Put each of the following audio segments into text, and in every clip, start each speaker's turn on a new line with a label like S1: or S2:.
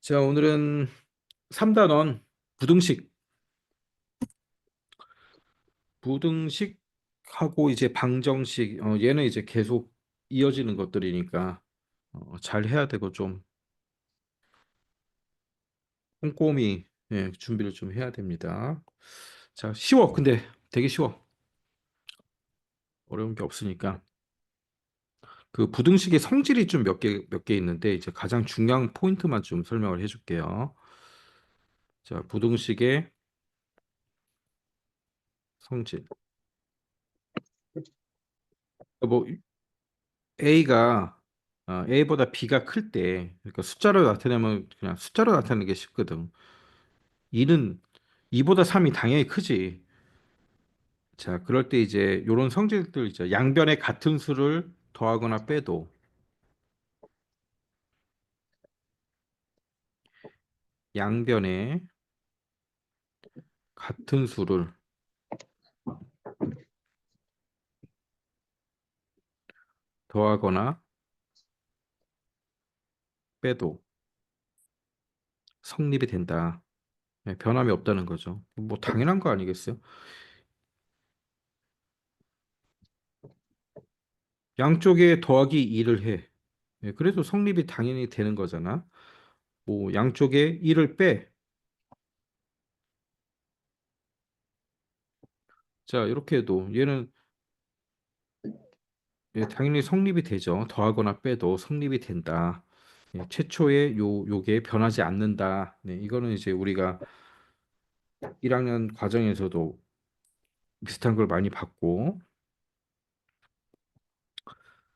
S1: 자, 오늘은 3단원 부등식, 부등식하고 이제 방정식, 얘는 이제 계속 이어지는 것들이니까 잘 해야 되고 좀 꼼꼼히 준비를 좀 해야 됩니다. 자, 쉬워. 근데 되게 쉬워. 어려운 게 없으니까. 그 부등식의 성질이 좀 몇 개 있는데 이제 가장 중요한 포인트만 좀 설명을 해줄게요. 자, 부등식의 성질. 뭐 A가 A보다 B가 클 때, 그러니까 숫자로 나타내면 그냥 숫자로 나타내는 게 쉽거든. 2는 2보다 3이 당연히 크지. 자, 그럴 때 이제 이런 성질들 있죠. 양변에 같은 수를 더하거나 빼도 양변에 같은 수를 더하거나 빼도 성립이 된다. 변함이 없다는 거죠. 뭐 당연한 거 아니겠어요? 양쪽에 더하기 2를 해. 그래도 성립이 당연히 되는 거잖아. 뭐 양쪽에 1을 빼. 자, 이렇게 해도 얘는 당연히 성립이 되죠. 더하거나 빼도 성립이 된다. 최초의 요게 변하지 않는다. 이거는 이제 우리가 1학년 과정에서도 비슷한 걸 많이 봤고,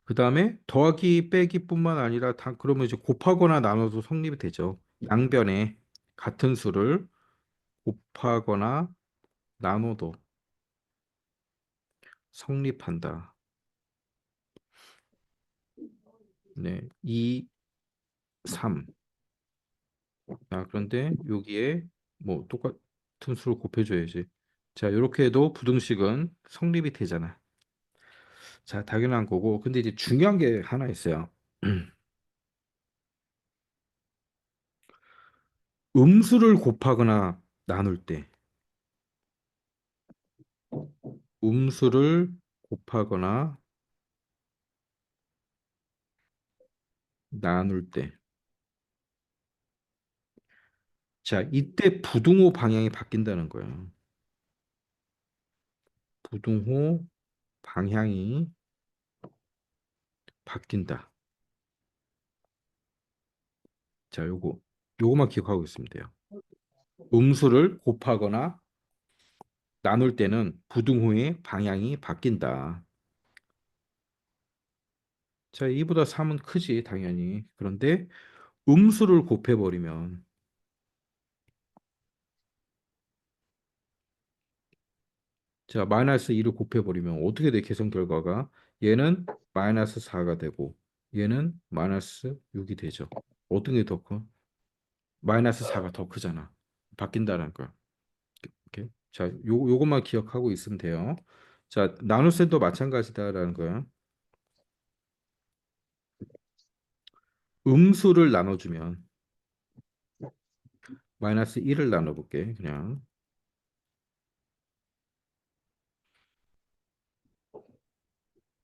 S1: 그 다음에 더하기 빼기뿐만 아니라 그러면 이제 곱하거나 나눠도 성립이 되죠. 양변에 같은 수를 곱하거나 나눠도 성립한다. 네, 2, 3. 자, 그런데 여기에 뭐 똑같은 수를 곱해줘야지. 자, 이렇게 해도 부등식은 성립이 되잖아. 자, 당연한 거고. 근데 이제 중요한 게 하나 있어요. 음수를 곱하거나 나눌 때, 음수를 곱하거나 나눌 때. 자, 이때 부등호 방향이 바뀐다는 거예요. 부등호 방향이 바뀐다. 자, 요거만 기억하고 있으면 돼요. 음수를 곱하거나 나눌 때는 부등호의 방향이 바뀐다. 자, 2보다 3은 크지, 당연히. 그런데 음수를 곱해버리면, 자, 마이너스 2를 곱해버리면 어떻게 돼, 계산 결과가? 얘는 마이너스 4가 되고, 얘는 마이너스 6이 되죠. 어떤 게 더 커? 마이너스 4가 더 크잖아. 바뀐다는 거야. 오케이? 자, 요것만 기억하고 있으면 돼요. 자, 나눗셈도 마찬가지다라는 거야. 음수를 나눠주면, 마이너스 1을 나눠볼게, 그냥.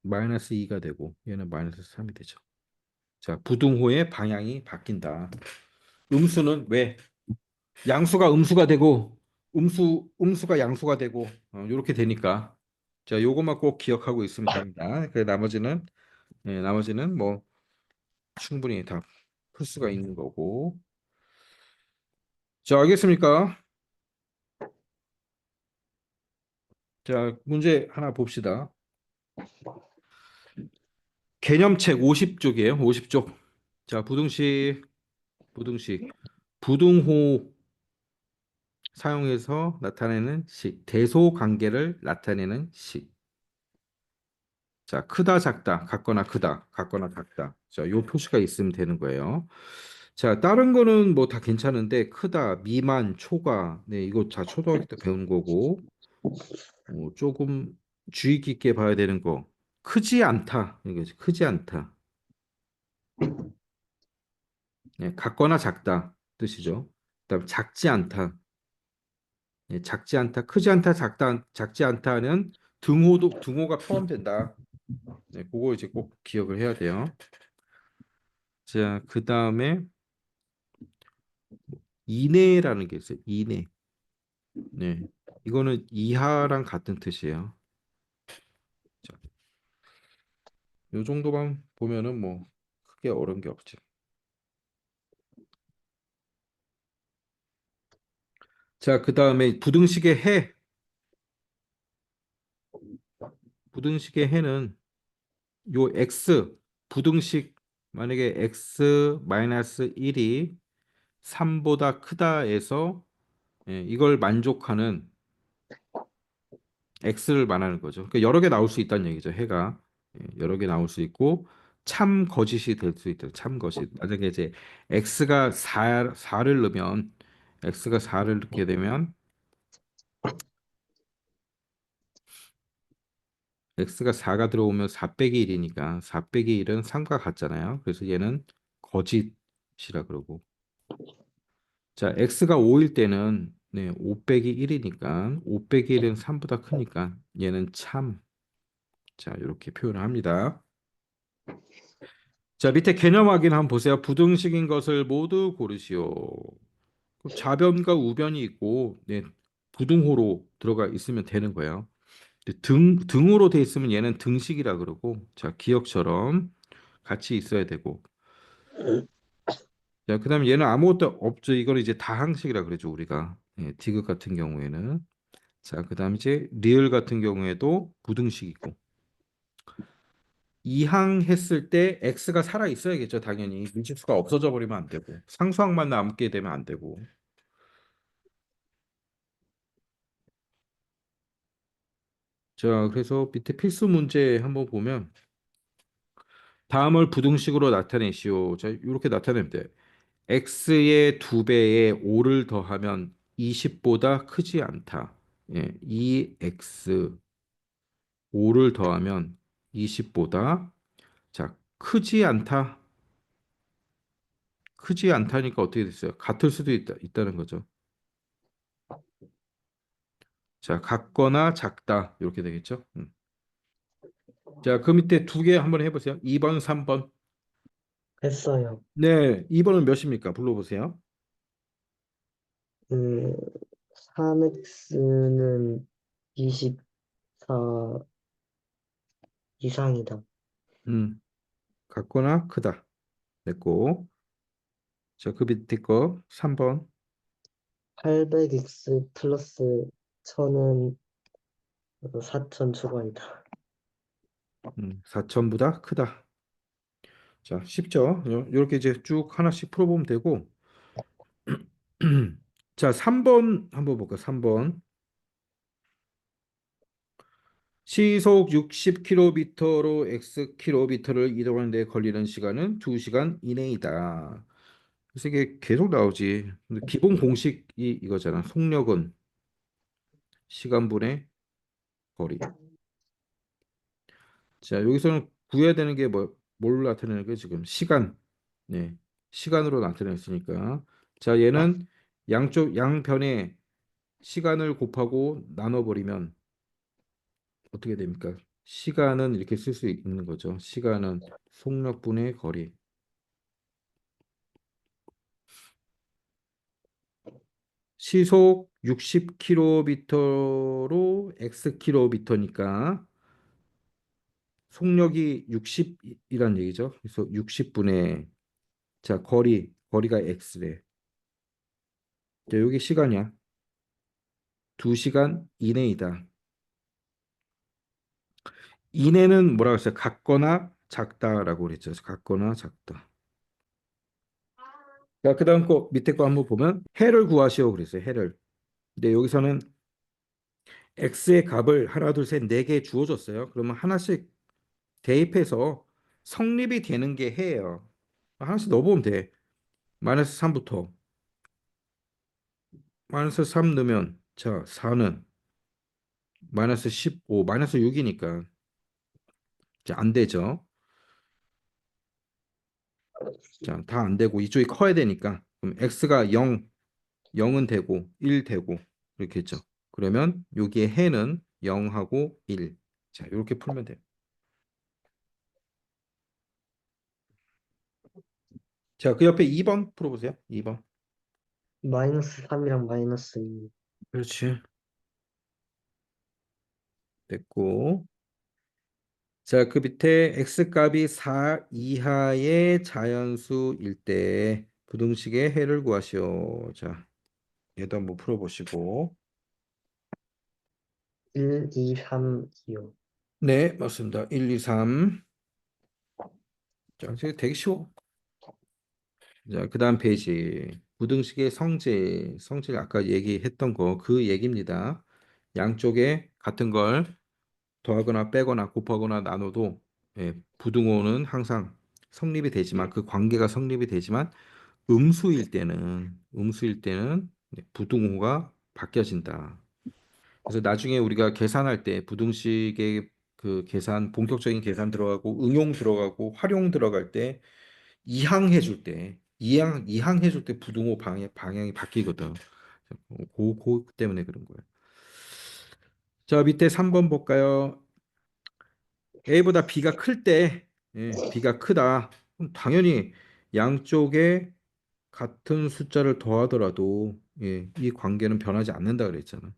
S1: 마이너스 2가 되고, 얘는 마이너스 3이 되죠. 자, 부등호의 방향이 바뀐다. 음수는 왜? 양수가 음수가 되고 음수가 양수가 되고 이렇게 되니까 자, 요것만 꼭 기억하고 있으면 됩니다. 그 나머지는 뭐 충분히 다 풀 수가 있는 거고. 자, 알겠습니까? 자, 문제 하나 봅시다. 개념책 50쪽이에요. 50쪽. 자, 부등식 부등호 사용해서 나타내는 식, 대소 관계를 나타내는 식. 자, 크다, 작다, 같거나 크다, 같거나 같다. 자, 요 표시가 있으면 되는 거예요. 자, 다른 거는 뭐 다 괜찮은데, 크다, 미만, 초과, 이거 다 초등학교 때 배운 거고, 조금 주의 깊게 봐야 되는 거, 크지 않다, 이거지, 크지 않다. 같거나 작다. 뜻이죠. 그다음 작지 않다. 예, 작지 않다, 크지 않다, 작지 않다는 등호가 포함된다. 네, 그거 이제 꼭 기억을 해야 돼요. 자, 그다음에 이내라는 게 있어요. 이내. 네. 이거는 이하랑 같은 뜻이에요. 자, 요 정도만 보면은 뭐 크게 어려운 게 없죠. 자, 그다음에 부등식의 해. 부등식의 해는 요 x 부등식 만약에 x 마이너스 1이 3보다 크다에서 예, 이걸 만족하는 x를 말하는 거죠. 그러니까 여러 개 나올 수 있다는 얘기죠. 해가 예, 여러 개 나올 수 있고 참 거짓이 될 수 있다. 참 거짓. 만약에 이제 x가 4를 넣으면 x가 4를 넣게 되면 x가 4가 들어오면 4 빼기 1이니까 4 빼기 1은 3과 같잖아요. 그래서 얘는 거짓이라 그러고 자, x가 5일 때는 네, 5 빼기 1이니까 5 빼기 1은 3보다 크니까 얘는 참. 자, 이렇게 표현을 합니다. 자, 밑에 개념 확인 한번 보세요. 부등식인 것을 모두 고르시오. 그럼 좌변과 우변이 있고 네, 부등호로 들어가 있으면 되는 거예요. 근데 등호로 돼 있으면 얘는 등식이라 그러고 자, 기억처럼 같이 있어야 되고 자, 그다음에 얘는 아무것도 없죠. 이거는 이제 다항식이라 그러죠, 우리가. 예, 디귿 같은 경우에는. 자, 그다음 이제 리을 같은 경우에도 부등식이고 이항했을 때 x가 살아 있어야겠죠, 당연히. 미지수가 없어져 버리면 안 되고 상수항만 남게 되면 안 되고. 자, 그래서 밑에 필수 문제 한번 보면 다음을 부등식으로 나타내시오. 자, 이렇게 나타내면 돼. x의 2배에 5를 더하면 20보다 크지 않다. 예, 2x 5를 더하면 20보다 자, 크지 않다. 크지 않다니까 어떻게 됐어요? 같을 수도 있다는 거죠. 자, 같거나 작다. 이렇게 되겠죠? 자, 그 밑에 두 개 한번 해보세요. 2번, 3번.
S2: 했어요.
S1: 네, 2번은 몇입니까? 불러보세요.
S2: 음, 3x는 24 이상이다.
S1: 음, 같거나 크다. 됐고. 자, 그 밑에 거 3번.
S2: 800x 플러스 1000은 4000 초과이다.
S1: 4천보다 크다. 자, 쉽죠? 이렇게 이제 쭉 하나씩 풀어보면 되고. 자, 3번 한번 볼까요? 3번. 시속 60km로 Xkm를 이동하는 데 걸리는 시간은 2시간 이내이다. 그래서 이게 계속 나오지. 근데 기본 공식이 이거잖아. 속력은 시간분의 거리. 자, 여기서는 구해야 되는 게 뭘 나타내는 게 지금 시간. 네. 시간으로 나타냈으니까. 자, 얘는 양쪽 양변에 시간을 곱하고 나눠버리면 어떻게 됩니까? 시간은 이렇게 쓸 수 있는 거죠. 시간은 속력분의 거리. 시속 60km로 Xkm니까 속력이 60이란 얘기죠. 그래서 60분의 자, 거리가 X래. 자, 여기 시간이야. 2시간 이내이다. 이내는 뭐라고 했어요? 같거나 작다라고 그랬죠. 같거나 작다. 자, 그다음 거 밑에 거 한번 보면 해를 구하시오 그랬어요. 해를. 근데 여기서는 x의 값을 하나, 둘, 셋, 네 개 주어졌어요. 그러면 하나씩 대입해서 성립이 되는 게 해예요. 하나씩 넣어보면 돼. 마이너스 3부터 마이너스 3 넣으면 자 4는 마이너스 15 마이너스 6이니까 안 되죠. 자, 다 안 되고 이쪽이 커야 되니까 그럼 x가 0, 0은 되고 1 되고 이렇게 했죠. 그러면 여기에 해는 0하고 1. 자, 이렇게 풀면 돼요. 자, 그 옆에 2번 풀어보세요. 2번.
S2: 마이너스 3이랑 마이너스 2.
S1: 그렇지. 됐고. 자, 그 밑에 x값이 4 이하의 자연수일 때 부등식의 해를 구하시오. 자, 얘도 한번 풀어보시고.
S2: 1, 2, 3, 2요.
S1: 네, 맞습니다. 1, 2, 3. 자, 이제 되게 쉬워. 자, 그 다음 페이지. 부등식의 성질 아까 얘기했던 거, 그 얘기입니다. 양쪽에 같은 걸 더하거나 빼거나 곱하거나 나눠도 부등호는 항상 성립이 되지만 그 관계가 성립이 되지만 음수일 때는 부등호가 바뀌어진다. 그래서 나중에 우리가 계산할 때 부등식의 그 계산 본격적인 계산 들어가고 응용 들어가고 활용 들어갈 때 이항해 줄 때 부등호 방향이 바뀌거든. 그 때문에 그런 거예요. 자, 밑에 3번 볼까요? A보다 B가 클 때, B가 크다. 그럼 당연히 양쪽에 같은 숫자를 더하더라도 이 관계는 변하지 않는다 그랬잖아.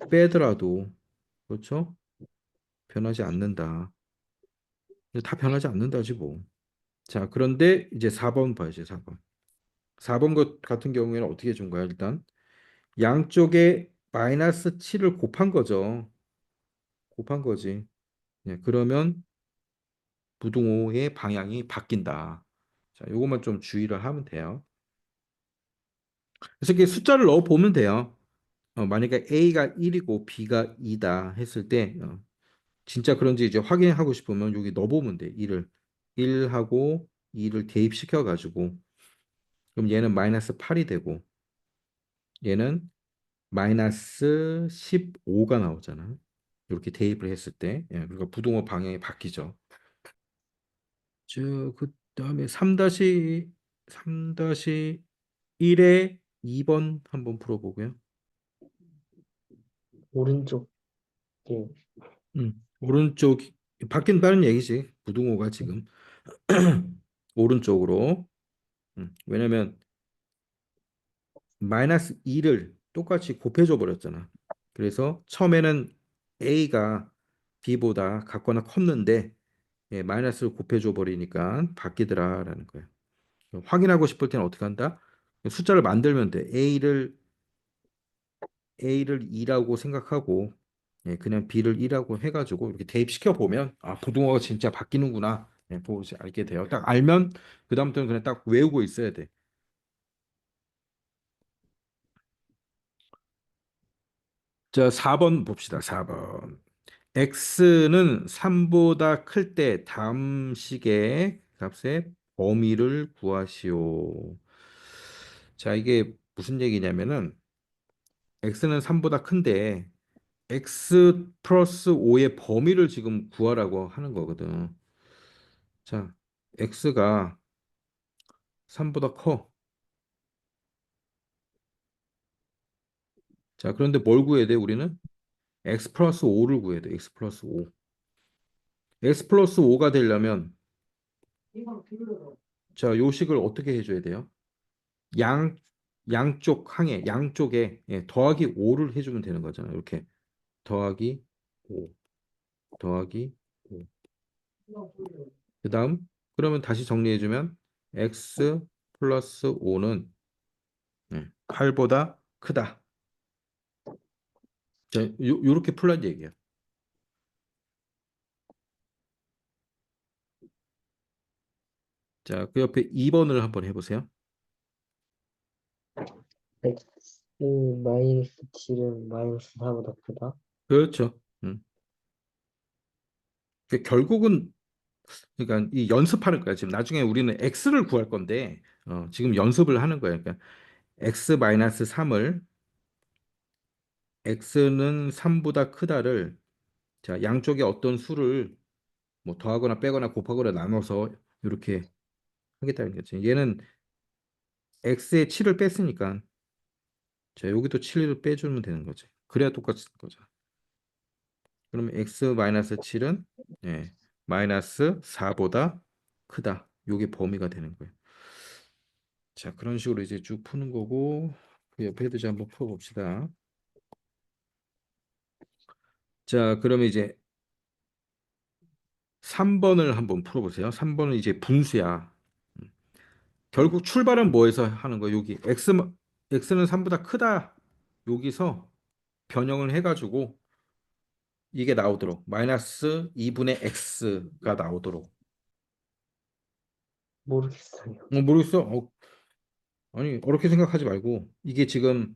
S1: 빼더라도 그렇죠? 변하지 않는다. 다 변하지 않는다지 뭐. 자, 그런데 이제 4번 봐야지, 4번. 4번 것 같은 경우에는 어떻게 준 거야, 일단? 양쪽에 마이너스 7을 곱한 거죠. 곱한 거지. 그러면 부등호의 방향이 바뀐다. 자, 요것만 좀 주의를 하면 돼요. 그래서 이렇게 숫자를 넣어 보면 돼요. 만약에 A가 1이고 B가 2다 했을 때 진짜 그런지 이제 확인하고 싶으면 여기 넣어보면 돼. 1하고 2를 대입시켜 가지고 그럼 얘는 마이너스 8이 되고 얘는 마이너스 15가 나오잖아. 이렇게 대입을 했을 때 그러니까 부동호 방향이 바뀌죠. 그다음에 3-1의 2번 한번 풀어보고요.
S2: 오른쪽에
S1: 오른쪽 바뀐다는 얘기지. 부등호가 지금 오른쪽으로. 왜냐면 마이너스 2를 똑같이 곱해줘 버렸잖아. 그래서 처음에는 A가 B보다 같거나 컸는데 마이너스를 곱해줘 버리니까 바뀌더라라는 거야. 확인하고 싶을 때는 어떻게 한다? 숫자를 만들면 돼. A를 2라고 생각하고 그냥 B를 1라고 해가지고 이렇게 대입시켜 보면 아 부등호가 진짜 바뀌는구나 보시 알게 돼요. 딱 알면 그 다음부터는 그냥 딱 외우고 있어야 돼. 자, 4번 봅시다. 4번. x는 3보다 클 때 다음 식의 값의 범위를 구하시오. 자, 이게 무슨 얘기냐면은 x는 3보다 큰데 x 플러스 5의 범위를 지금 구하라고 하는 거거든. 자, x가 3보다 커. 자, 그런데 뭘 구해야 돼, 우리는? x 플러스 5를 구해야 돼. x 플러스 5. x 플러스 5가 되려면 자, 요 식을 어떻게 해줘야 돼요? 양 양쪽 항에 양쪽에 더하기 5를 해주면 되는 거잖아요. 이렇게 더하기 5 더하기 5. 그다음 그러면 다시 정리해주면 x 플러스 5는 8보다 크다. 자, 요렇게 풀란 얘기야. 자, 그 옆에 2번을 한번 해보세요.
S2: x 마이너스 7은 마이너스 4보다 크다.
S1: 그렇죠. 결국은 그러니까 이 연습하는 거야. 지금 나중에 우리는 x를 구할 건데 지금 연습을 하는 거야. 그러니까 x 마이너스 3을 x는 3보다 크다를 자 양쪽에 어떤 수를 뭐 더하거나 빼거나 곱하거나 나눠서 이렇게 하겠다는 거지. 얘는 x에 7을 뺐으니까 자, 여기도 7을 빼주면 되는 거지. 그래야 똑같은 거죠. 그러면 x 마이너스 7은 예, 마이너스 4보다 크다. 요게 범위가 되는 거예요. 자, 그런 식으로 이제 쭉 푸는 거고 그 옆에도 이제 한번 풀어봅시다. 자, 그러면 이제 3번을 한번 풀어보세요. 3번은 이제 분수야. 결국 출발은 뭐에서 하는 거야? 여기 x는 3보다 크다. 여기서 변형을 해가지고 이게 나오도록 마이너스 2분의 x가 나오도록.
S2: 모르겠어요.
S1: 모르겠어. 아니 어렵게 생각하지 말고 이게 지금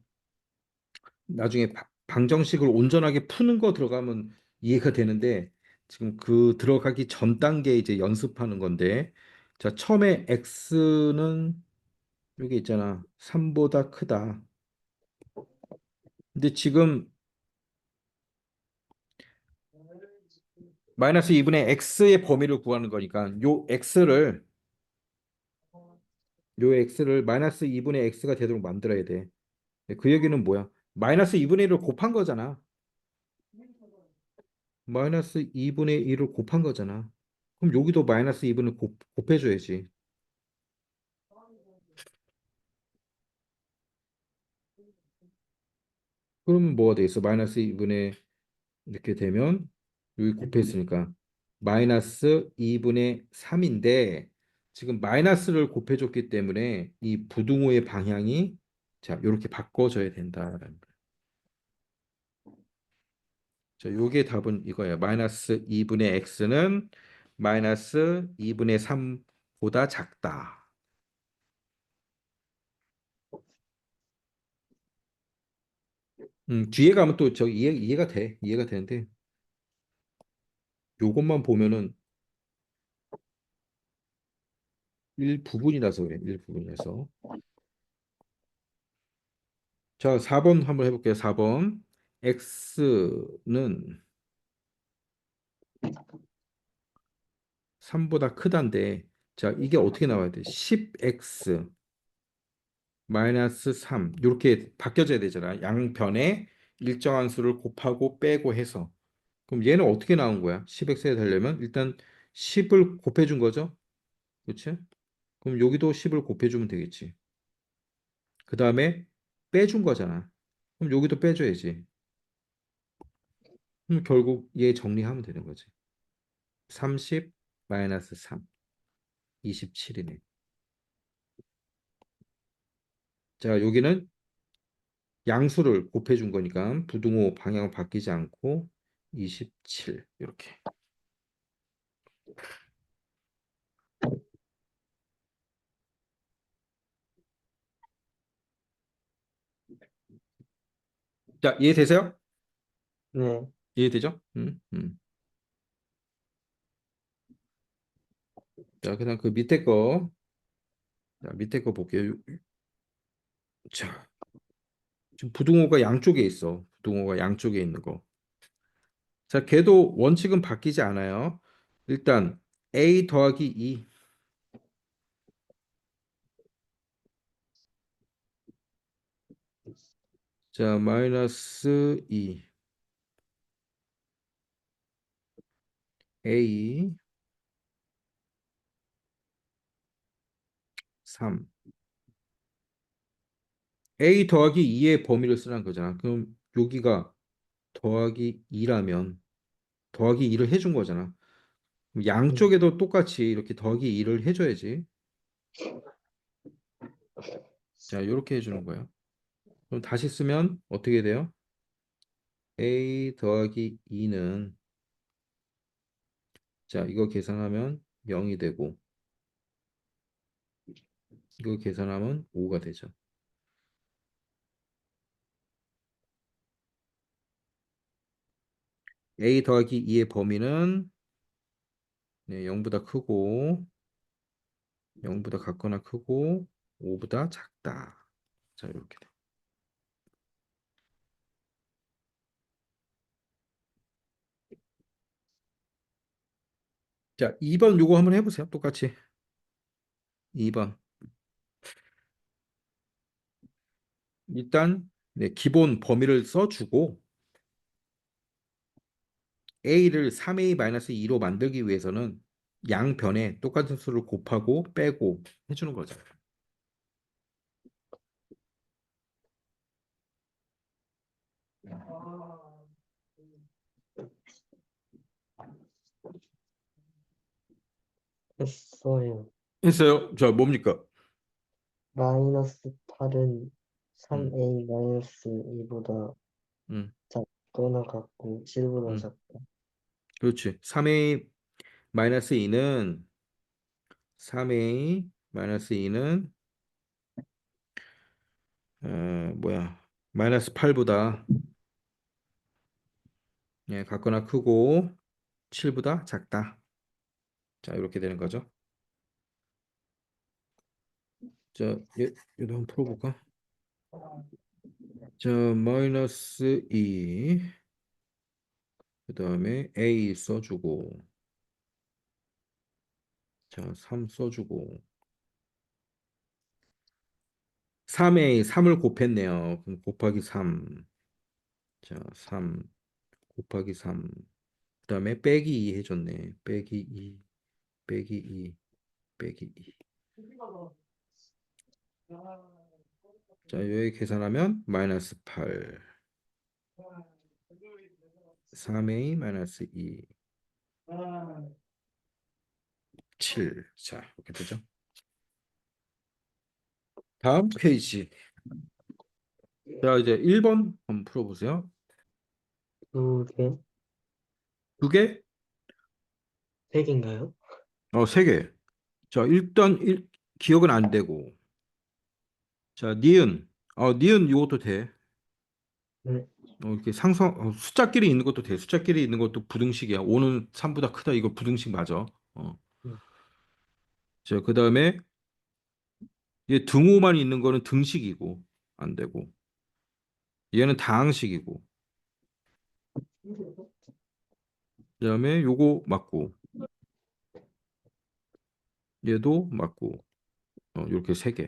S1: 나중에 방정식을 온전하게 푸는 거 들어가면 이해가 되는데 지금 그 들어가기 전 단계 이제 연습하는 건데 자 처음에 x는 여기 있잖아 3보다 크다. 근데 지금 마이너스 2분의 x의 범위를 구하는 거니까 요 x를 마이너스 2분의 x가 되도록 만들어야 돼. 그 얘기는 뭐야? 마이너스 2분의 1을 곱한 거잖아. 마이너스 2분의 1을 곱한 거잖아. 그럼 여기도 마이너스 2분을 곱해줘야지. 그러면 뭐가 되겠어? 마이너스 2분의 이렇게 되면 여기 곱했으니까 마이너스 2분의 3인데 지금 마이너스를 곱해줬기 때문에 이 부등호의 방향이 자 이렇게 바꿔줘야 된다라는 거야. 자, 요게 답은 이거예요. 마이너스 2분의 x는 마이너스 2분의 3보다 작다. 뒤에 가면 또 저 이해가 돼. 이해가 되는데 요것만 보면은 일부분이라서 그래. 일부분이라서. 자, 4번 한번 해볼게요. 4번. x는 3보다 크다인데 자, 이게 어떻게 나와야 돼? 10x 마이너스 3 이렇게 바뀌어져야 되잖아. 양변에 일정한 수를 곱하고 빼고 해서 그럼 얘는 어떻게 나온 거야? 10x에 되려면 일단 10을 곱해준 거죠. 그렇지? 그럼 여기도 10을 곱해주면 되겠지. 그 다음에 빼준 거잖아. 그럼 여기도 빼줘야지. 그럼 결국 얘 정리하면 되는 거지. 30 마이너스 3, 27이네. 자, 여기는 양수를 곱해준 거니까 부등호 방향은 바뀌지 않고 27 이렇게. 자, 이해되세요?
S2: 네.
S1: 이해되죠? 자, 그다음 그 밑에 거, 자, 밑에 거 볼게요. 자, 지금 부등호가 양쪽에 있어. 부등호가 양쪽에 있는 거. 자, 걔도 원칙은 바뀌지 않아요. 일단 a 더하기 2. 자, 마이너스 2. a 3. a 더하기 2의 범위를 쓰라는 거잖아. 그럼 여기가 더하기 2라면 더하기 2를 해준 거잖아. 그럼
S2: 음,
S1: 양쪽에도 똑같이 이렇게 더하기 2를 해줘야지. 자, 이렇게 해주는 거예요. 그럼 다시 쓰면 어떻게 돼요? a 더하기 2는 자, 이거 계산하면 0이 되고 이거 계산하면 5가 되죠. a 더하기 2의 범위는 네, 0보다 크고 0보다 같거나 크고 5보다 작다. 자, 이렇게 돼. 자, 2번 요거 한번 해보세요. 똑같이. 2번. 일단 네, 기본 범위를 써주고 a를 3a-2로 만들기 위해서는 양변에 똑같은 수를 곱하고 빼고 해주는 거죠.
S2: 했어요.
S1: 했어요. 자, 뭡니까?
S2: 마이너스 8은
S1: 음,
S2: 3a 마이너스 2보다
S1: 음,
S2: 작거나 같고 7보다
S1: 음.
S2: 작다.
S1: 그렇지. 3a-2는 뭐야? 마이너스 8보다 예, 같거나 크고 7보다 작다. 자, 이렇게 되는 거죠. 자, 얘도 한번 풀어볼까? 자, 마이너스 2, 그 다음에 a 써주고, 자, 3 써주고, 3a, 3을 곱했네요. 그럼 곱하기 3. 자, 3 곱하기 3. 그 다음에 빼기 2 해줬네. 빼기 2, 빼기 2, 빼기 2. 자, 여기 계산하면 마이너스 8. 3a 마이너스 2, 7. 자, 이렇게 되죠. 다음 페이지. 자, 이제 1번 한번 풀어보세요.
S2: 2개?
S1: 두 개?
S2: 3개인가요?
S1: 세 개. 자, 일단 기억은 안 되고. 자, 니은. 니은 이것도 돼.
S2: 네.
S1: 이렇게 숫자끼리 있는 것도 돼. 숫자끼리 있는 것도 부등식이야. 5는 3보다 크다. 이거 부등식 맞아.
S2: 음.
S1: 자, 그다음에 얘 등호만 있는 거는 등식이고 안 되고. 얘는 다항식이고. 그다음에 요거 맞고. 얘도 맞고. 이렇게 세 개.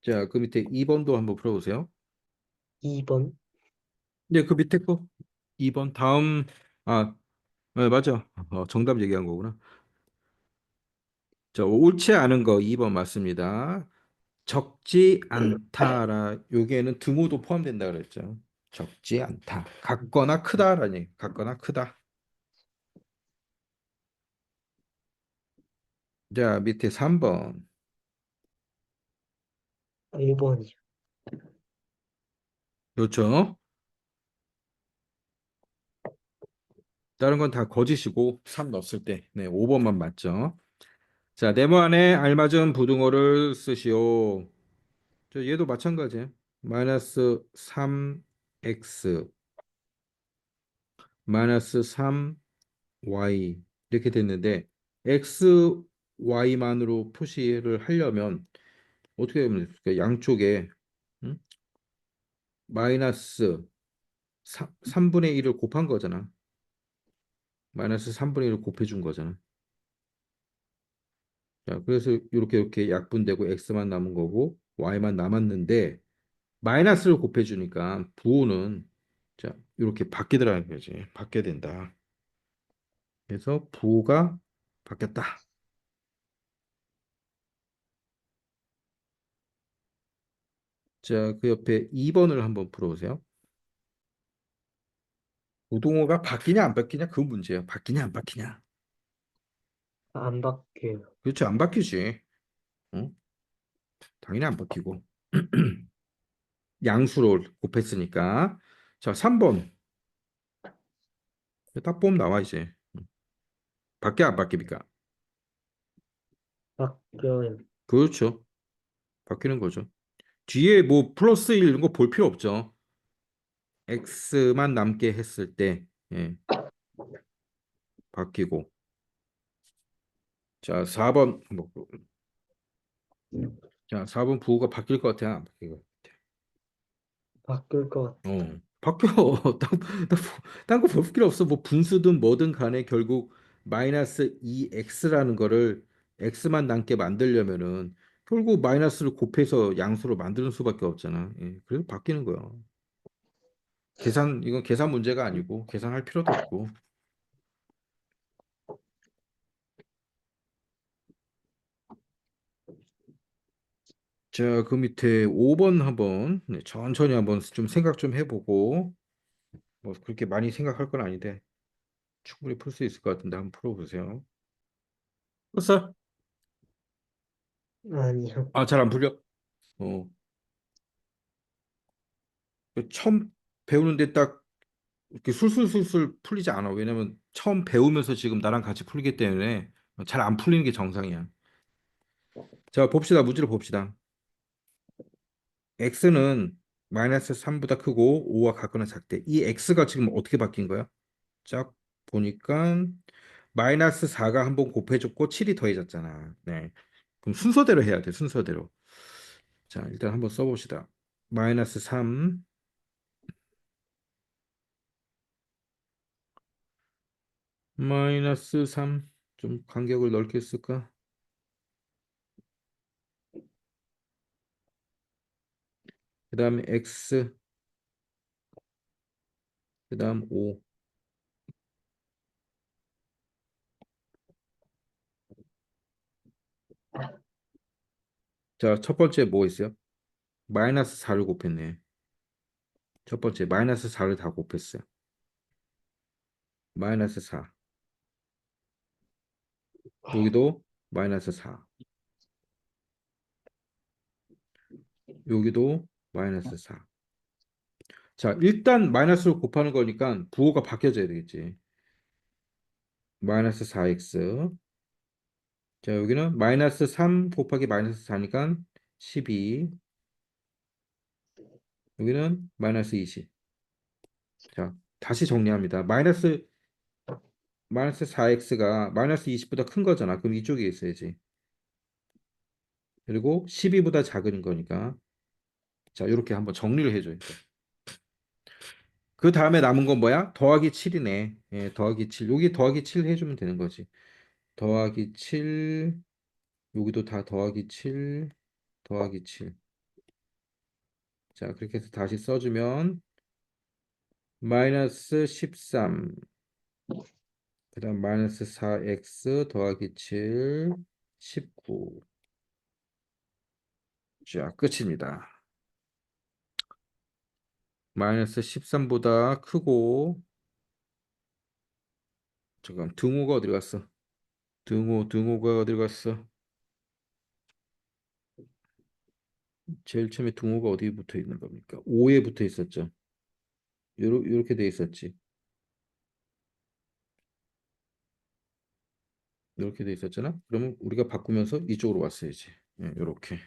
S1: 자, 그 밑에 2번도 한번 풀어보세요.
S2: 2번?
S1: 네, 그 밑에 거 2번 다음 아, 맞아. 정답 얘기한 거구나. 자, 옳지 않은 거 2번 맞습니다. 적지 않다라 여기에는 등호도 포함된다 그랬죠. 적지 않다. 같거나 크다라니. 같거나 크다. 자, 밑에 3번.
S2: 1번이요.
S1: 그렇죠? 다른 건 다 거짓이고 3 넣었을 때. 네, 5번만 맞죠. 자, 네모 안에 알맞은 부등호를 쓰시오. 저 얘도 마찬가지예요. 마이너스 3x 마이너스 3y 이렇게 됐는데 x, y만으로 표시를 하려면 어떻게 하면 될까? 양쪽에 음? 마이너스 3분의 1을 곱한 거잖아. 마이너스 3분의 1을 곱해준 거잖아. 자, 그래서 이렇게 약분되고 x만 남은 거고 y만 남았는데 마이너스를 곱해주니까 부호는 자 이렇게 바뀌더라는 거지. 바뀌어야 된다. 그래서 부호가 바뀌었다. 자, 그 옆에 2번을 한번 풀어보세요. 우동호가 바뀌냐 안 바뀌냐 그 문제예요. 바뀌냐 안 바뀌냐.
S2: 안 바뀌어요.
S1: 그렇죠. 안 바뀌지. 어? 당연히 안 바뀌고. 양수를 곱했으니까. 자, 3번. 딱 보면 나와 이제. 바뀌어 안 바뀝니까?
S2: 바뀌어요.
S1: 그렇죠. 바뀌는 거죠. 뒤에 뭐 플러스 1 이런 거 볼 필요 없죠. x만 남게 했을 때 예, 바뀌고. 자, 4번 한번 자, 4번 부호가 바뀔 것 같아. 안 바뀔 것
S2: 바뀔 것
S1: 같아.
S2: 같아요.
S1: 바뀌어. 딴거 볼 필요 없어. 뭐 분수든 뭐든 간에 결국 마이너스 2x라는 거를 x만 남게 만들려면은 결국 마이너스를 곱해서 양수로 만드는 수밖에 없잖아. 예, 그래서 바뀌는 거야. 이건 계산 문제가 아니고 계산할 필요도 없고. 자, 그 밑에 5번 한번 네, 천천히 한번 좀 생각 좀 해보고 뭐 그렇게 많이 생각할 건 아닌데 충분히 풀 수 있을 것 같은데 한번 풀어보세요. 풀었어?
S2: 아니요.
S1: 아, 잘 안 풀려? 어, 처음 배우는데 딱 이렇게 술술술술 풀리지 않아. 왜냐면 처음 배우면서 지금 나랑 같이 풀기 때문에 잘 안 풀리는 게 정상이야. 자, 봅시다. 문제를 봅시다. x는 마이너스 3보다 크고 5와 같거나 작대. 이 x가 지금 어떻게 바뀐 거야? 쫙 보니까 마이너스 4가 한번 곱해졌고 7이 더해졌잖아. 네. 그럼 순서대로 해야 돼. 순서대로. 자, 일단 한번 써봅시다. 마이너스 3, 마이너스 3. 좀 간격을 넓게 쓸까? 그 다음에 x, 그 다음 5. 자, 첫 번째 뭐 있어요? 마이너스 4를 곱했네. 첫 번째 마이너스 4를 다 곱했어요. 마이너스 4. 여기도 마이너스 4. 여기도 마이너스 4. 자, 일단 마이너스를 곱하는 거니까 부호가 바뀌어져야 되겠지. 마이너스 4x. 자, 여기는 마이너스 3 곱하기 마이너스 4니까 12. 여기는 마이너스 20. 자, 다시 정리합니다. 마이너스 4x가 마이너스 20보다 큰 거잖아. 그럼 이쪽에 있어야지. 그리고 12보다 작은 거니까. 자, 이렇게 한번 정리를 해줘요. 그 다음에 남은 건 뭐야? 더하기 7이네. 예, 더하기 7. 여기 더하기 7 해주면 되는 거지. 더하기 7. 여기도 다 더하기 7. 더하기 7. 자, 그렇게 해서 다시 써주면 마이너스 13. 그 다음 마이너스 4x 더하기 7. 19. 자, 끝입니다. 마이너스 13보다 크고 잠깐 등호가 어디 갔어? 등호가 어디 갔어? 제일 처음에 등호가 어디 붙어 있는 겁니까? 5에 붙어 있었죠. 요렇게 돼 있었지. 이렇게 돼 있었잖아. 그러면 우리가 바꾸면서 이쪽으로 왔어야지. 예, 요렇게.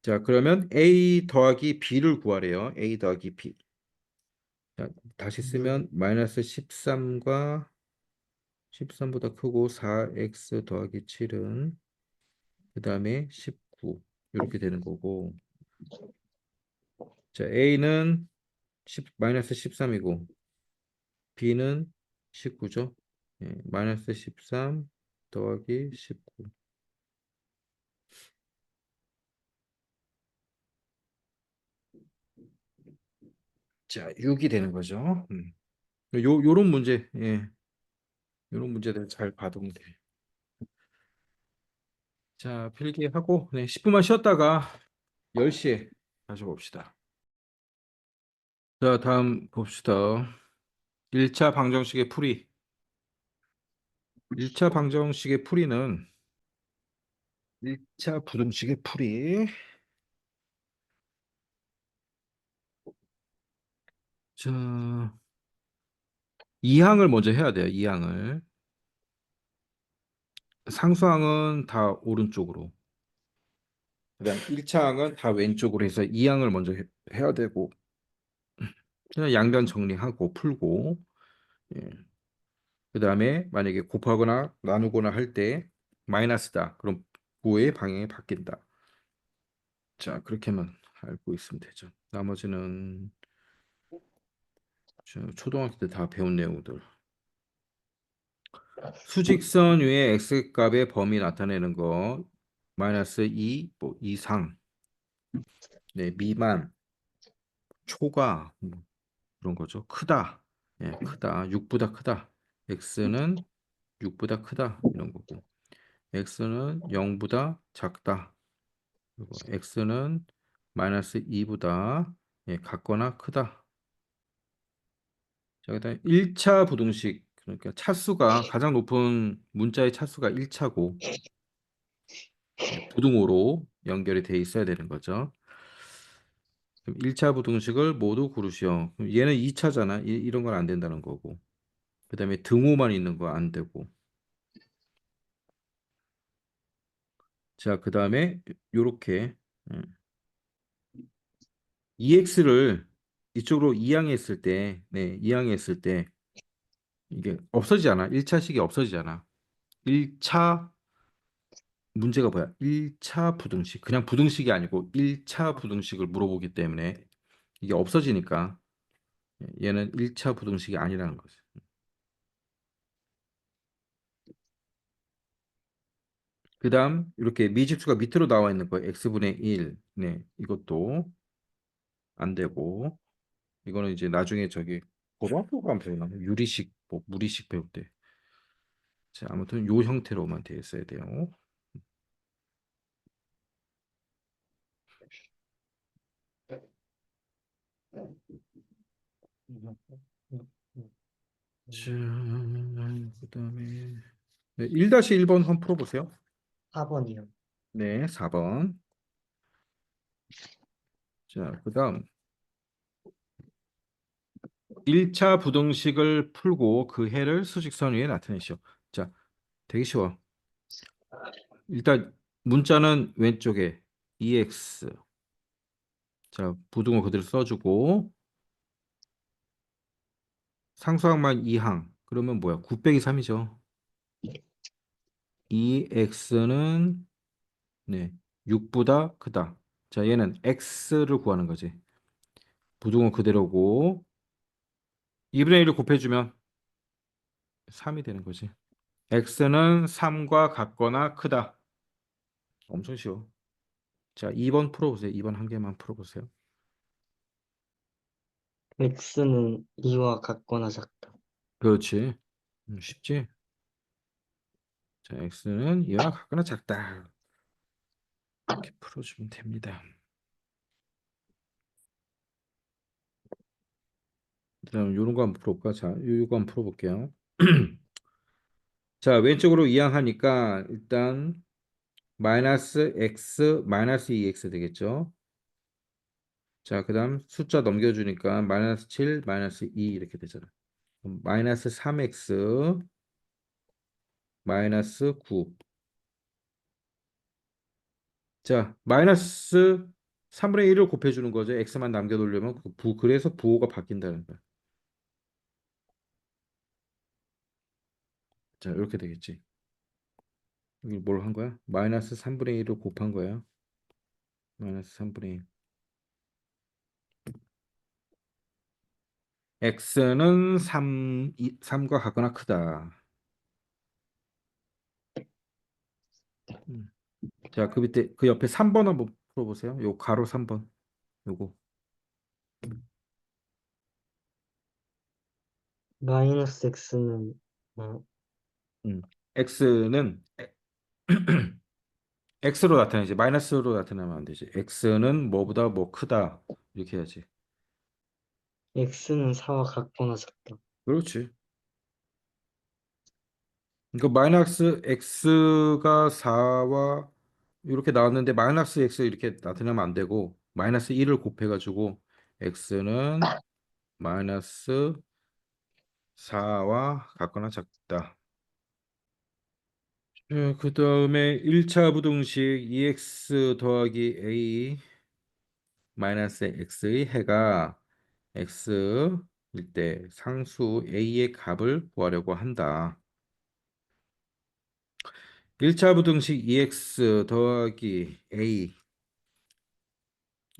S1: 자, 그러면 a 더하기 b를 구하래요. a 더하기 b. 자, 다시 쓰면 마이너스 13과 13보다 크고 4x 더하기 7은 그 다음에 19 이렇게 되는 거고. 자, a는 마이너스 13이고 b는 19죠. 예, 마이너스 13 더하기 19. 자, 6이 되는 거죠. 요런 문제, 예, 요런 문제들 잘 봐두면 돼. 자, 필기하고, 네, 10분만 쉬었다가 10시에 다시 봅시다. 자, 다음 봅시다. 1차 방정식의 풀이. 1차 방정식의 풀이는 1차 부등식의 풀이. 자, 2항을 먼저 해야 돼요. 2항을. 상수항은 다 오른쪽으로. 그다음 1차항은 다 왼쪽으로 해서 2항을 먼저 해야 되고 그냥 양변 정리하고 풀고 예. 그다음에 만약에 곱하거나 나누거나 할 때 마이너스다. 그럼 부호의 방향이 바뀐다. 자, 그렇게만 알고 있으면 되죠. 나머지는 저 초등학교 때 다 배운 내용들. 수직선 위에 x값의 범위 나타내는 거 마이너스 2, 뭐 이상, 네, 미만, 초과 그런 거죠. 크다, 예, 크다, 6보다 크다. x는 6보다 크다 이런 거고 x는 0보다 작다. 그리고 x는 마이너스 2보다 예, 같거나 크다. 자, 그다음 1차 부등식 그러니까 차수가 가장 높은 문자의 차수가 1차고 부등호로 연결이 돼 있어야 되는 거죠. 그럼 1차 부등식을 모두 고르시오. 그럼 얘는 2차잖아. 이런 건 안 된다는 거고. 그다음에 등호만 있는 거 안 되고. 자, 그다음에 요렇게 음, EX를 이쪽으로 이항했을 때, 네, 이항했을 때 이게 없어지잖아. 1차식이 없어지잖아. 1차 문제가 뭐야? 1차 부등식. 그냥 부등식이 아니고 1차 부등식을 물어보기 때문에 이게 없어지니까 얘는 1차 부등식이 아니라는 거지. 그다음 이렇게 미집수가 밑으로 나와 있는 거 x분의 1. 네, 이것도 안 되고 이거는 이제 나중에 저기 고등학교 가면 배우나? 유리식, 뭐 무리식 배울 때. 자, 아무튼 요 형태로만 돼 있어야 돼요. 자, 그다음에 네, 1-1번 한번 풀어보세요.
S2: 4번이요.
S1: 네, 4번. 자, 그다음 1차 부등식을 풀고 그 해를 수직선 위에 나타내시오. 자, 되게 쉬워. 일단 문자는 왼쪽에 EX. 자, 부등호 그대로 써주고 상수항만 2항. 그러면 뭐야? 9 빼기 3이죠. EX는 네, 6보다 크다. 자, 얘는 X를 구하는 거지. 부등호 그대로고 2분의 1을 곱해주면 3이 되는 거지. X는 3과 같거나 크다. 엄청 쉬워. 자, 2번 풀어보세요. 2번 한 개만 풀어보세요.
S2: x는 2와 같거나 작다.
S1: 그렇지. 쉽지? 자, X는 2와 같거나 작다. 이렇게 풀어주면 됩니다. 그다음 요런 거 한번 풀어볼까? 자, 요거 한번 풀어볼게요. 자, 왼쪽으로 이항하니까 일단 마이너스 x 마이너스 2x 되겠죠. 자, 그다음 숫자 넘겨주니까 마이너스 7 마이너스 2 이렇게 되잖아. 그럼 마이너스 3x 마이너스 9. 자, 마이너스 3분의 1을 곱해주는 거죠. x만 남겨놓으려면 그래서 부호가 바뀐다는 거야. 자, 이렇게 되겠지. 여기 뭘 한 거야? 마이너스 3분의 1을 곱한 거야. 마이너스 3분의 1. x는 3과 같거나 크다. 음. 자, 그 밑에 그 옆에 3번 한번 풀어보세요. 요 가로 3번. 요거.
S2: 마이너스 x는
S1: x는 x로 나타내지 마이너스로 나타내면 안 되지. x는 뭐보다 뭐 크다. 이렇게 해야지.
S2: x는 4와 같거나 작다.
S1: 그렇지. 그러니까 마이너스 x가 4와 이렇게 나왔는데 마이너스 x 이렇게 나타내면 안 되고 마이너스 1을 곱해가지고 x는 마이너스 4와 같거나 작다. 그 다음에 1차 부등식 2x 더하기 a 마이너스 x의 해가 x일 때 상수 a의 값을 구하려고 한다. 1차 부등식 2x 더하기 a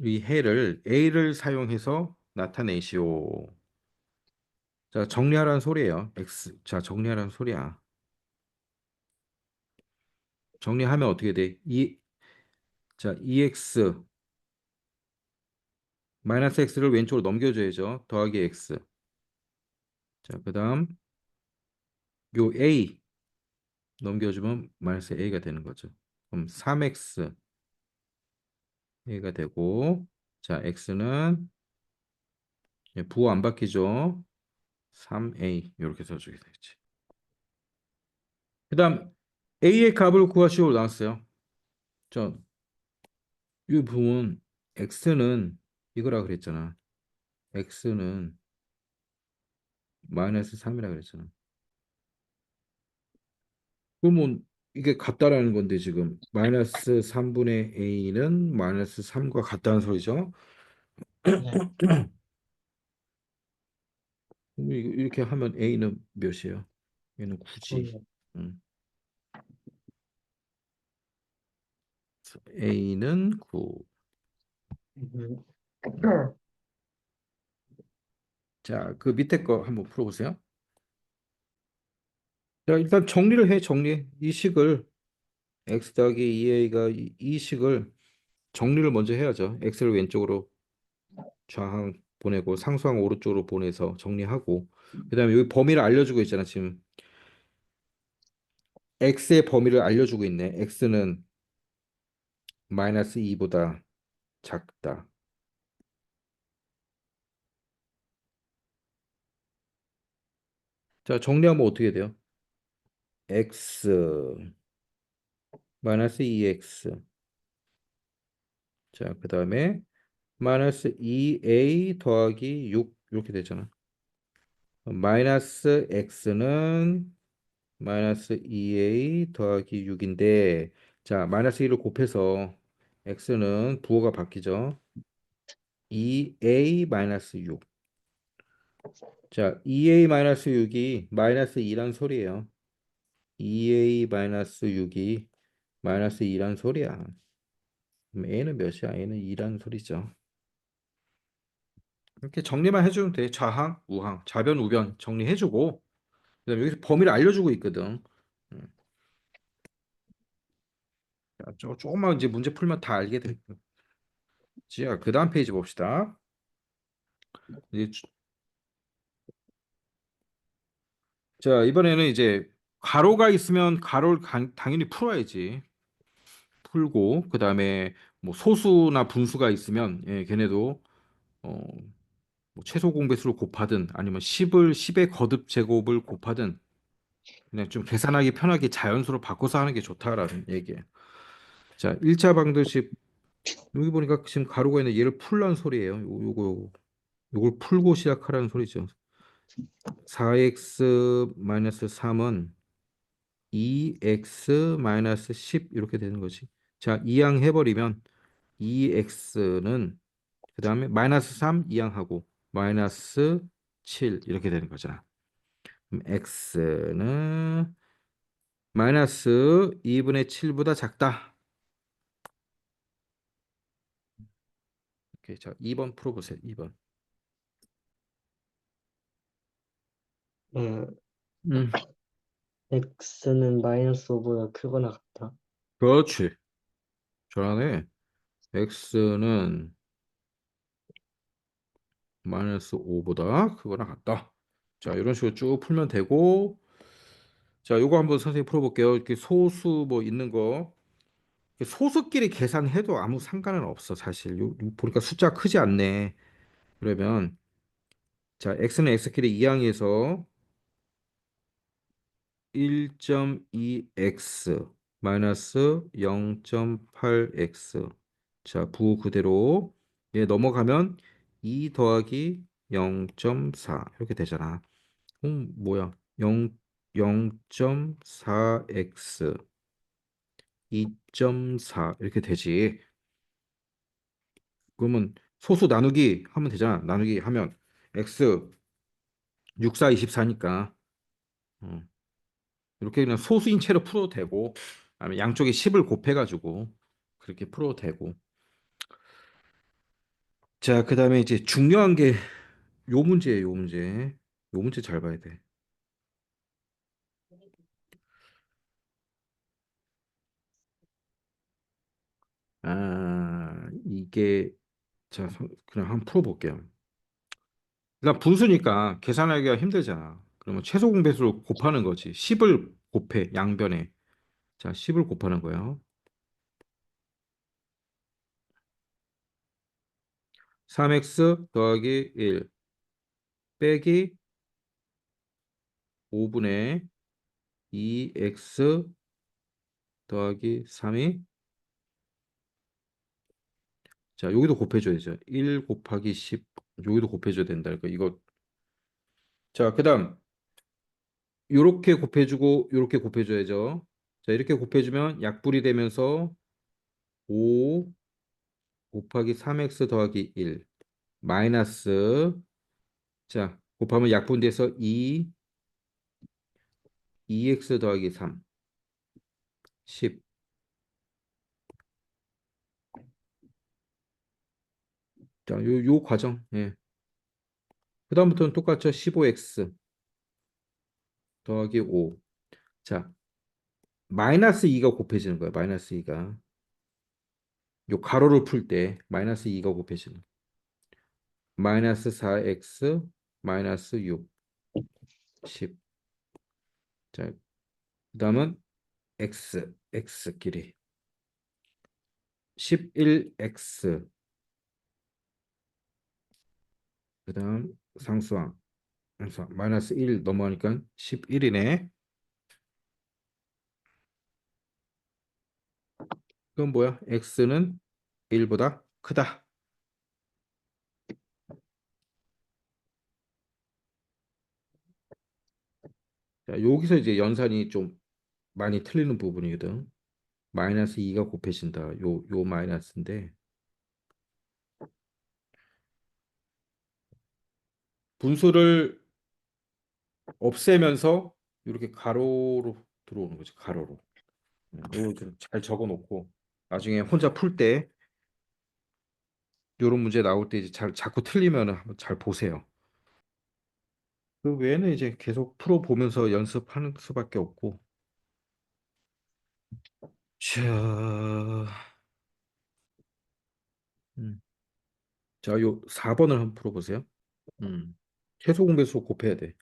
S1: 이 해를 A를 사용해서 나타내시오. 자, 정리하라는 소리예요. X. 자, 정리하라는 소리야. 정리하면 어떻게 돼? 자, EX 마이너스 X를 왼쪽으로 넘겨줘야죠. 더하기 X. 자, 그다음 요 A 넘겨주면 마이너스 A가 되는 거죠. 그럼 3X A가 되고, 자, X는 부호 안 바뀌죠. 3A 이렇게 써주게 되겠지. 그다음 A의 값을 구하시오 나왔어요. 자, 이 부분 X는 이거라 그랬잖아. X는 마이너스 3이라 그랬잖아. 그러면 이게 같다라는 건데 지금 마이너스 3분의 A는 마이너스 3과 같다는 소리죠.
S2: 네.
S1: 이렇게 하면 A는 몇이에요? 얘는 9지.
S2: 9요.
S1: A는 9.
S2: 음.
S1: 자, 그 밑에 거 한번 풀어보세요. 자, 일단 정리를 해, 정리. 이 식을 x 더하기 2a가 이 식을 정리를 먼저 해야죠. x를 왼쪽으로 좌항 보내고 상수항 오른쪽으로 보내서 정리하고 그다음에 여기 범위를 알려주고 있잖아. 지금 x의 범위를 알려주고 있네. x는 마이너스 2보다 작다. 자, 정리하면 어떻게 돼요? x 마이너스 2x 자, 그다음에 마이너스 2a 더하기 6 이렇게 되잖아. 마이너스 x는 마이너스 2a 더하기 6인데 자 마이너스 1을 곱해서 x는 부호가 바뀌죠. 2a 마이너스 6. 자 2a 마이너스 6이 마이너스 2란 소리예요. 2a 마이너스 6이 마이너스 2란 소리야. 그럼 a는 몇이야? a는 2란 소리죠. 이렇게 정리만 해주면 돼. 좌항, 우항, 좌변, 우변 정리해주고 그다음에 여기서 범위를 알려주고 있거든. 음. 자, 조금만 이제 문제 풀면 다 알게 되지. 자, 그 다음 페이지 봅시다. 이제 자, 이번에는 이제 가로가 있으면 가로를 당연히 풀어야지. 풀고 그다음에 뭐 소수나 분수가 있으면 걔네도 어, 뭐 최소 공배수를 곱하든 아니면 10의 거듭 제곱을 곱하든 그냥 좀 계산하기 편하게 자연수로 바꿔서 하는 게 좋다라는 얘기예요. 자, 1차 방정식 여기 보니까 지금 가로가 있는 얘를 풀란 소리예요. 요걸 풀고 시작하라는 소리죠. 4x-3은 2x-10 이렇게 되는 거지. 자, 이항해버리면 2x는 그 다음에 마이너스 3 이항하고 마이너스 7 이렇게 되는 거잖아. 그럼 x는 마이너스 2분의 7보다 작다. 오케이, 자, 2번 풀어보세요. 2번.
S2: 어,
S1: 음,
S2: x는 마이너스 5보다 크거나 같다.
S1: 그렇지. 잘하네. x는 마이너스 5보다 크거나 같다. 자, 이런 식으로 쭉 풀면 되고 자, 요거 한번 선생님 풀어볼게요. 이렇게 소수 뭐 있는 거 소수끼리 계산해도 아무 상관은 없어 사실. 보니까 숫자 크지 않네. 그러면 자 x는 x끼리 이항해서 1.2x 마이너스 0.8x 자 부호 그대로 얘 넘어가면 2 더하기 0.4 이렇게 되잖아. 뭐야 0.4x 2.4 이렇게 되지. 그러면 소수 나누기 하면 되잖아. 나누기 하면 x 6, 4, 24니까 이렇게 그냥 소수인 채로 풀어도 되고 아니면 양쪽에 10을 곱해가지고 그렇게 풀어도 되고 자, 그다음에 이제 중요한 게 요 문제예요, 요 문제. 요 문제 잘 봐야 돼. 이게 자, 그냥 한번 풀어볼게요. 일단 분수니까 계산하기가 힘들잖아. 그러면 최소 공배수를 곱하는 거지. 10을 곱해, 양변에. 자, 10을 곱하는 거예요. 3x 더하기 1 빼기 5분의 2x 더하기 3이 자, 여기도 곱해줘야죠. 1 곱하기 10 여기도 곱해줘야 된다. 그러니까 이거 자, 그다음 요렇게 곱해주고 요렇게 곱해줘야죠. 자, 이렇게 곱해주면 약분이 되면서 5 곱하기 3x 더하기 1 마이너스 자, 곱하면 약분돼서 2x 더하기 3 10 자, 요 과정. 예. 그다음부터는 똑같죠. 15x 더하기 5 자, 마이너스 2가 곱해지는 거예요. 마이너스 2가. 요 가로를 풀 때 마이너스 2가 곱해지는 마이너스 4x 마이너스 6 10 자, 그다음은 x끼리 11x 그다음 상수항 마이너스 1 넘어가니까 11이네. 그건 뭐야? x는 1보다 크다. 자, 여기서 이제 연산이 좀 많이 틀리는 부분이거든. 마이너스 2가 곱해진다. 요 마이너스인데 분수를 없애면서 이렇게 가로로 들어오는 거지. 가로로. 이거 좀잘 적어 놓고 나중에 혼자 풀 때 이런 문제 나올 때 이제 잘 자꾸 틀리면은 한번 잘 보세요. 그 외에는 이제 계속 풀어 보면서 연습하는 수밖에 없고. 자, 음. 자, 요 4번을 한번 풀어 보세요. 최소 공배수 곱해야 돼.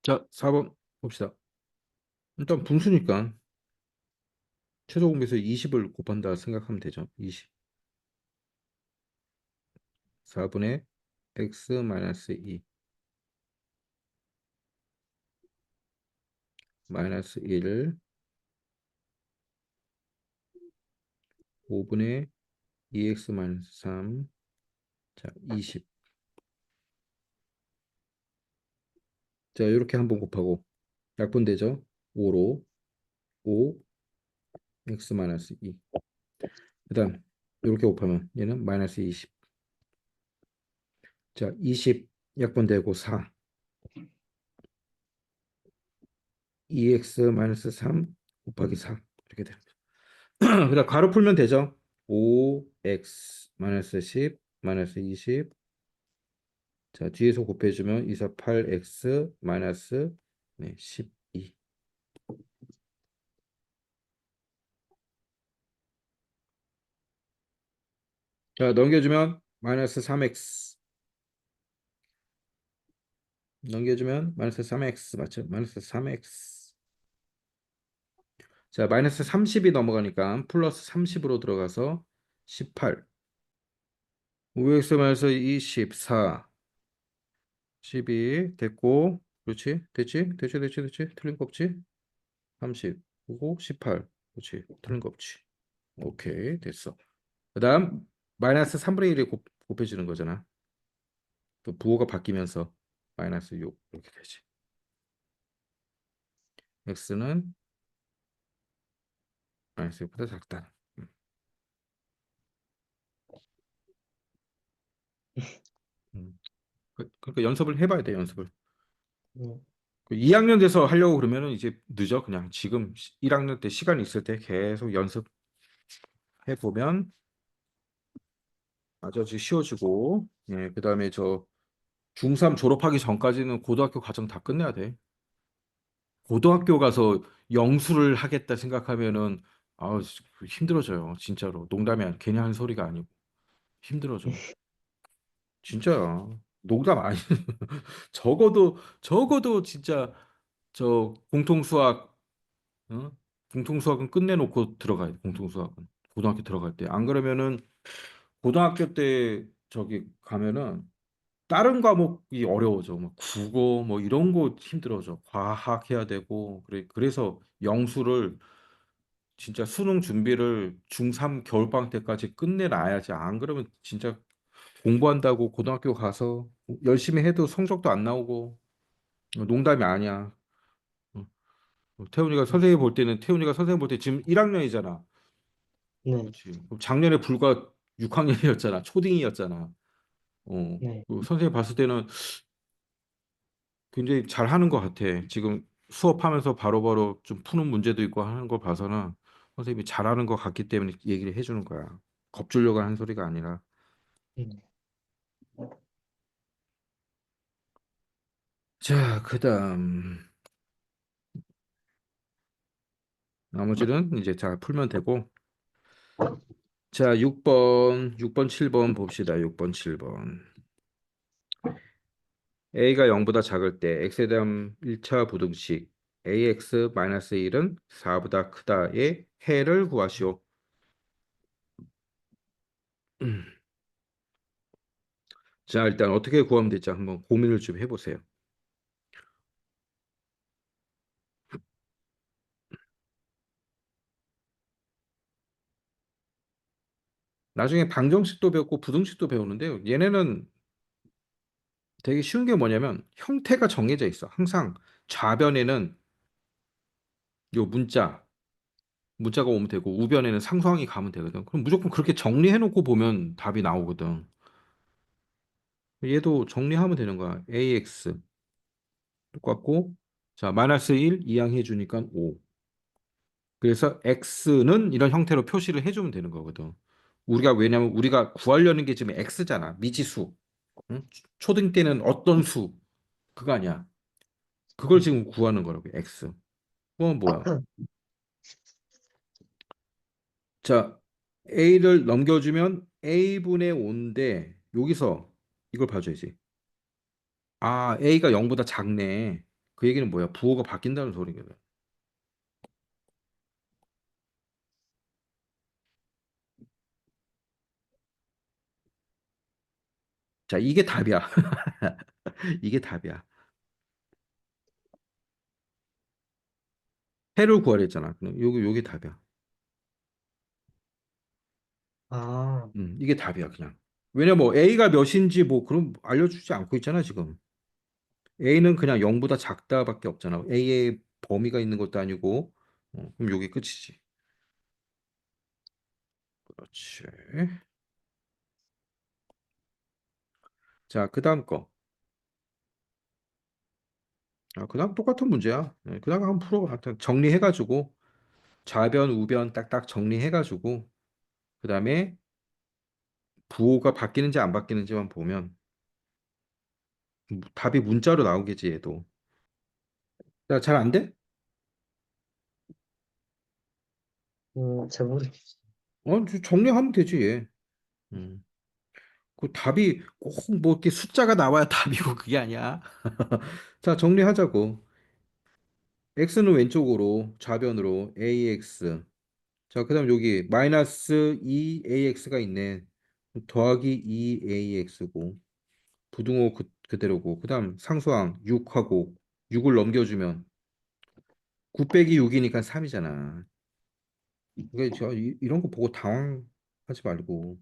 S1: 자, 4번 봅시다. 일단 분수니까 최소 공배수 20을 곱한다 생각하면 되죠. 20. 4분의 x 마이너스 2 마이너스 1 5분의 2x 마이너스 3 자, 20. 자, 이렇게 한번 곱하고 약분되죠? 5로 5 x 마이너스 2. 그다음 이렇게 곱하면 얘는 마이너스 20. 자, 20 약분되고 4 2x 마이너스 3 곱하기 4 이렇게 됩니다. 그다음 가로 풀면 되죠? 5x 마이너스 10 마이너스 20 자, 뒤에서 곱해주면 2, 4, 8x 마이너스 네, 12 자, 넘겨주면 마이너스 3x 넘겨주면 마이너스 3x 맞죠? 마이너스 3x 자, 마이너스 30이 넘어가니까 플러스 30으로 들어가서 18 5x 마이너스 24 12 됐고 그렇지? 됐지? 틀린 거 없지? 30 그리고 18 그렇지? 틀린 거 없지? 오케이 됐어. 그 다음 마이너스 3분의 1이 곱해지는 거잖아. 또 부호가 바뀌면서 마이너스 6 이렇게 되지. x는 마이너스 6보다 작다. 음. 그러니까 연습을 해봐야 돼 연습을.
S2: 음,
S1: 2학년 돼서 하려고 그러면은 이제 늦어. 그냥 지금 1학년 때 시간 있을 때 계속 연습해 보면 아주 쉬워지고, 예, 그다음에 저 중3 졸업하기 전까지는 고등학교 과정 다 끝내야 돼. 고등학교 가서 영수를 하겠다 생각하면은 아 힘들어져요. 진짜로. 농담이 아니 괜히 하는 소리가 아니고 힘들어져. 진짜야. 농담 아니. 적어도 진짜 저 공통수학 어? 공통수학은 끝내놓고 들어가야 돼. 공통수학은 고등학교 들어갈 때. 안 그러면은 고등학교 때 저기 가면은 다른 과목이 어려워져. 뭐 국어 뭐 이런 거 힘들어져. 과학 해야 되고 그래서 영수를 진짜 수능 준비를 중3 겨울방학 때까지 끝내놔야지. 안 그러면 진짜 공부한다고 고등학교 가서 열심히 해도 성적도 안 나오고 농담이 아니야. 어, 태훈이가 선생님 볼 때는 태훈이가 선생님 볼 때 지금 1학년이잖아.
S2: 네,
S1: 그렇지. 그럼 작년에 불과 6학년이었잖아. 초딩이었잖아.
S2: 네,
S1: 그 선생님 봤을 때는 굉장히 잘하는 것 같아. 지금 수업하면서 바로바로 좀 푸는 문제도 있고 하는 걸 봐서는 선생님이 잘하는 것 같기 때문에 얘기를 해주는 거야. 겁주려고 하는 소리가 아니라.
S2: 음,
S1: 자, 그다음 나머지는 이제 잘 풀면 되고. 자, 6번, 7번 봅시다. 6번, 7번. a가 0보다 작을 때 x에 대한 1차 부등식 ax-1은 4보다 크다의 해를 구하시오. 자, 일단 어떻게 구하면 될지 한번 고민을 좀 해보세요. 나중에 방정식도 배웠고 부등식도 배우는데요. 얘네는 되게 쉬운 게 뭐냐면 형태가 정해져 있어. 항상 좌변에는 요 문자가 오면 되고 우변에는 상수항이 가면 되거든. 그럼 무조건 그렇게 정리해 놓고 보면 답이 나오거든. 얘도 정리하면 되는 거야. ax 똑같고 자 마이너스 1 이항해 주니까 5. 그래서 x는 이런 형태로 표시를 해주면 되는 거거든. 왜냐면 우리가 구하려는 게 지금 x잖아. 미지수. 응? 초등 때는 어떤 수 그거 아니야. 그걸
S2: 음.
S1: 지금 구하는 거라고 x. 그건 뭐야? 자 a를 넘겨주면 a분의 5인데 여기서 이걸 봐줘야지. 아 a가 0보다 작네. 그 얘기는 뭐야? 부호가 바뀐다는 소리거든. 자 이게 답이야. 이게 답이야. 해를 구하려 했잖아. 그럼 요게 답이야.
S2: 아,
S1: 이게 답이야, 그냥. 왜냐 뭐 A가 몇인지 뭐 그런 알려주지 않고 있잖아, 지금. A는 그냥 0보다 작다밖에 없잖아. A의 범위가 있는 것도 아니고. 그럼 요게 끝이지. 그렇지. 자, 그다음 거. 아, 그다음 똑같은 문제야. 그다음 한번 풀어. 하여튼 정리해가지고 좌변, 우변 딱딱 정리해가지고 그다음에 부호가 바뀌는지 안 바뀌는지만 보면 답이 문자로 나오겠지, 얘도. 야, 잘 안 돼?
S2: 잘 모르겠어요.
S1: 정리하면 되지, 얘. 음. 그 답이 꼭 뭐 이렇게 숫자가 나와야 답이고 그게 아니야. 자, 정리하자고. x는 왼쪽으로 좌변으로 ax. 자, 그다음 여기 마이너스 2ax가 있네. 더하기 2ax고 부등호 그대로고 그다음 상수항 6하고 6을 넘겨주면 9 빼기 6이니까 3이잖아. 그러니까 이런 거 보고 당황하지 말고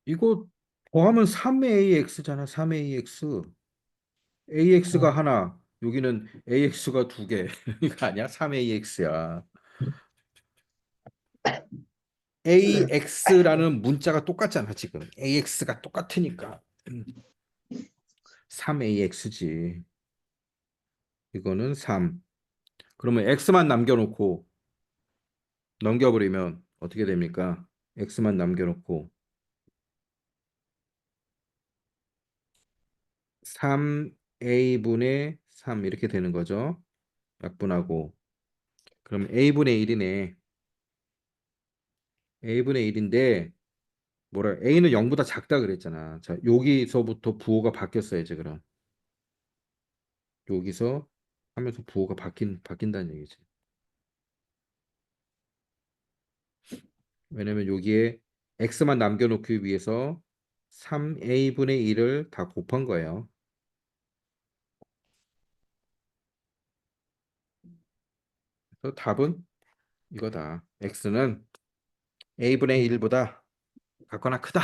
S1: 이거 더하면 3ax잖아. 3ax. AX가
S2: 아,
S1: 하나, 여기는 AX가 두 개. 이거 아니야? 3AX야. AX라는 문자가 똑같잖아, 지금. AX가 똑같으니까. 3AX지. 이거는 3. 그러면 X만 남겨놓고 넘겨버리면 어떻게 됩니까? x만 남겨놓고 3a분의 3 이렇게 되는 거죠. 약분하고 그럼 a분의 1이네. a분의 1인데 뭐라 a는 0보다 작다 그랬잖아. 자, 여기서부터 부호가 바뀌었어요, 이제 그럼. 여기서 하면서 부호가 바뀐다는 얘기지. 왜냐면 여기에 x만 남겨놓기 위해서 3a분의 1을 다 곱한 거예요. 그래서 답은 이거다. x는 a분의 1보다 같거나 크다.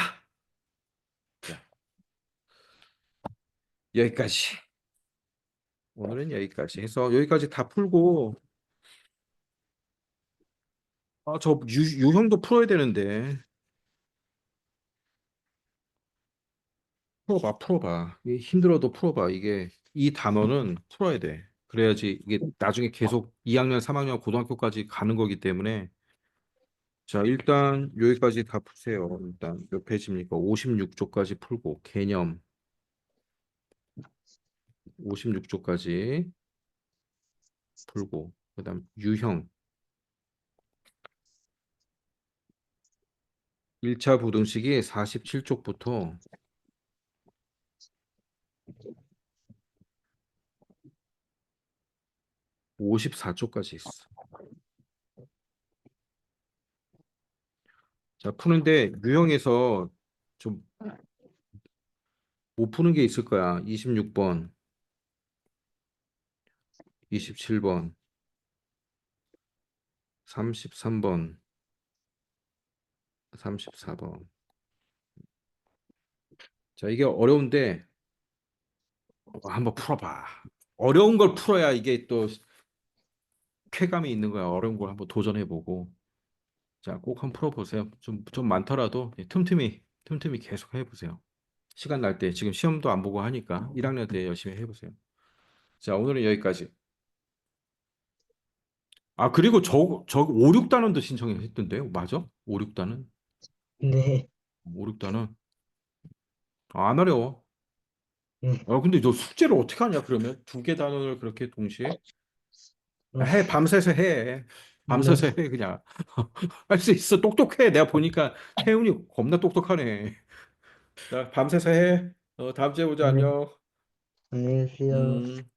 S1: 자, 여기까지. 오늘은 여기까지 해서 여기까지 다 풀고 저 유형도 풀어야 되는데 풀어봐. 이게 힘들어도 풀어봐. 이게 이 단어는 풀어야 돼. 그래야지 이게 나중에 계속 2학년, 3학년, 고등학교까지 가는 거기 때문에 자, 일단 여기까지 다 푸세요. 일단 몇 페이지입니까? 56쪽까지 풀고 개념 56쪽까지 풀고 그다음 유형 1차 부등식이 47쪽부터 54쪽까지 있어. 자, 푸는데 유형에서 좀 못 푸는 게 있을 거야. 26번, 27번, 33번, 34번. 자, 이게 어려운데 한번 풀어봐. 어려운 걸 풀어야 이게 또 쾌감이 있는 거야. 어려운 걸 한번 도전해보고. 자, 꼭 한번 풀어보세요. 좀 많더라도 틈틈이 계속 해보세요. 시간 날 때 지금 시험도 안 보고 하니까 1학년 때 열심히 해보세요. 자, 오늘은 여기까지. 아, 그리고 저 5, 6단원도 신청했던데요. 맞아? 5, 6단원?
S2: 네.
S1: 5, 6단원? 안 어려워.
S2: 네.
S1: 근데 너 숙제를 어떻게 하냐, 그러면? 두 개 단원을 그렇게 동시에?
S2: 네.
S1: 밤새서 해.
S2: 네.
S1: 밤새서 해, 그냥. 할 수 있어. 똑똑해. 내가 보니까 태훈이 겁나 똑똑하네. 자, 밤새서 해. 다음 주에 보자.
S2: 네.
S1: 안녕.
S2: 안녕히 계세요.
S1: 음.